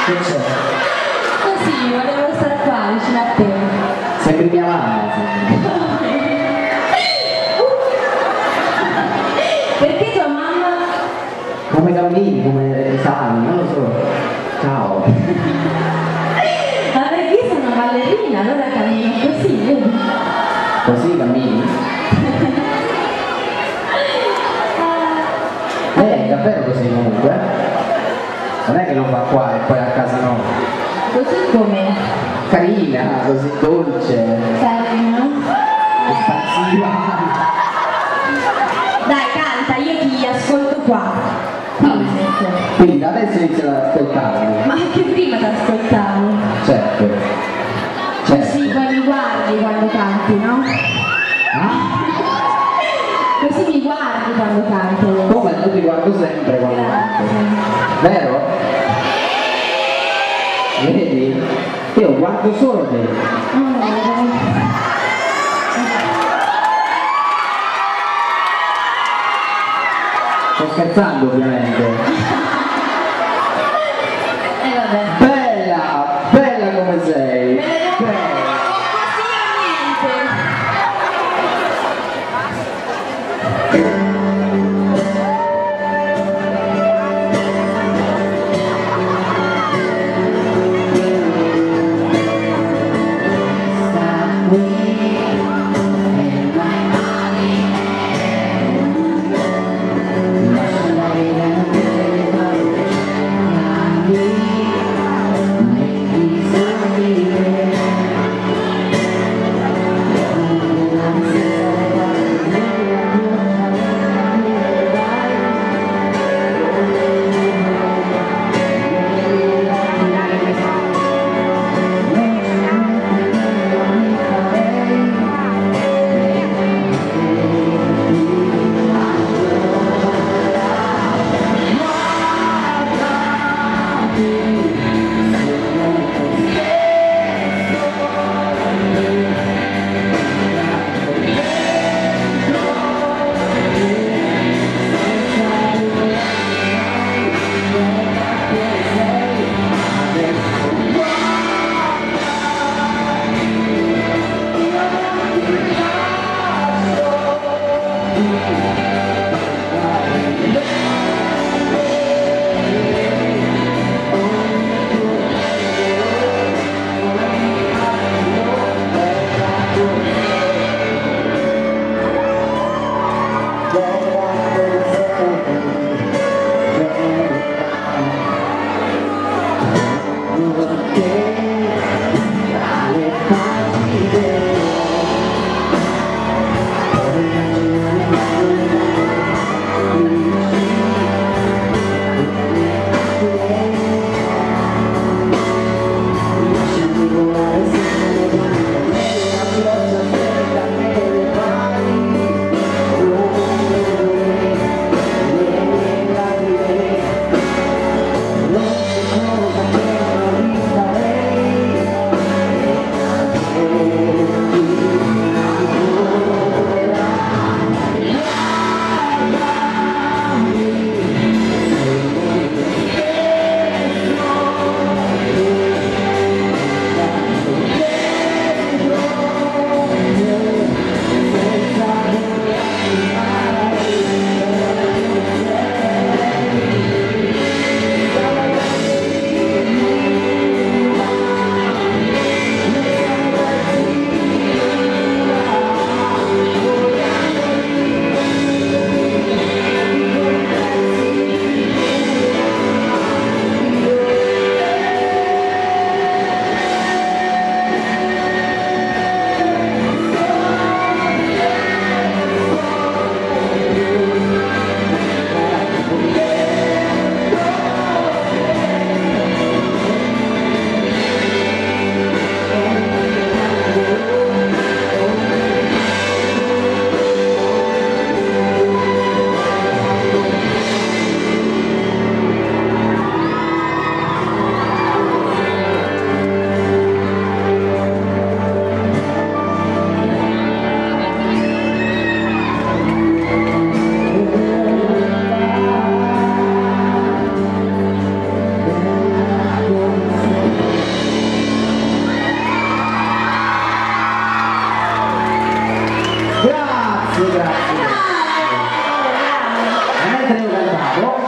Che c'è? Così, volevo stare qua vicino a te. Sembri mia mamma. Perché tua mamma? Come cammini, come esami, non lo so. Ciao. Ma perché io sono ballerina, allora cammino così, vedi? Così cammini? Davvero così comunque? Non è che lo fa qua e poi a casa no. Così come? Carina, così dolce, Carina. espansiva. Dai, canta, io ti ascolto qua. Quindi da adesso inizio ad ascoltarmi. Ma anche prima ti ascoltavo. Certo. Così poi mi guardi quando canti, no? Ah? Così mi guardi quando canto. Come? Io ti guardo sempre quando canto. Grazie. Vero? Vedi? Io guardo solo te. Sto scherzando ovviamente. Vabbè. Bella, bella come sei. Bella. Così a niente. grazie, grazie.